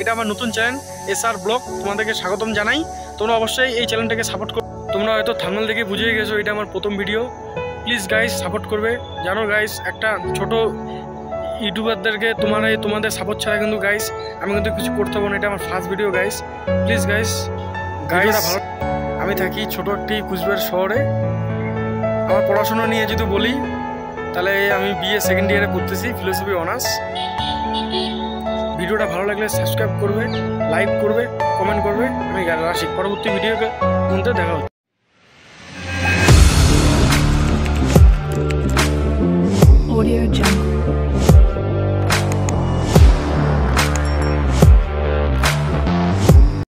এটা আমার নতুন চ্যানেল SR ব্লগ, তোমাদেরকে স্বাগতম জানাই। তোমরা অবশ্যই এই চ্যানেলটাকে সাপোর্ট করো। তোমরা হয়তো থাম্বনেল দেখে বুঝিয়ে গেছো এটা আমার প্রথম ভিডিও। প্লিজ গাইস সাপোর্ট করবে। জানো গাইস, একটা ছোট ইউটিউবারদেরকে তোমাদের সাপোর্ট ছাড়া কিন্তু গাইস আমি কিন্তু কিছু করতে পারবো না। এটা আমার first video guys. Please guys ভালো। আমি থাকি ছোট একটি কুচবিহার শহরে। আমার পড়াশোনা নিয়ে যদি বলি তাহলে আমি BA সেকেন্ড ইয়ারে পড়তেছি, ফিলোসফি অনার্স। ভিডিওটা ভালো লাগলে সাবস্ক্রাইব করবে, লাইক করবে, কমেন্ট করবে। আমি রাশি পরবর্তী ভিডিওকে মধ্যে দেখা হচ্ছে। Audio Jungle।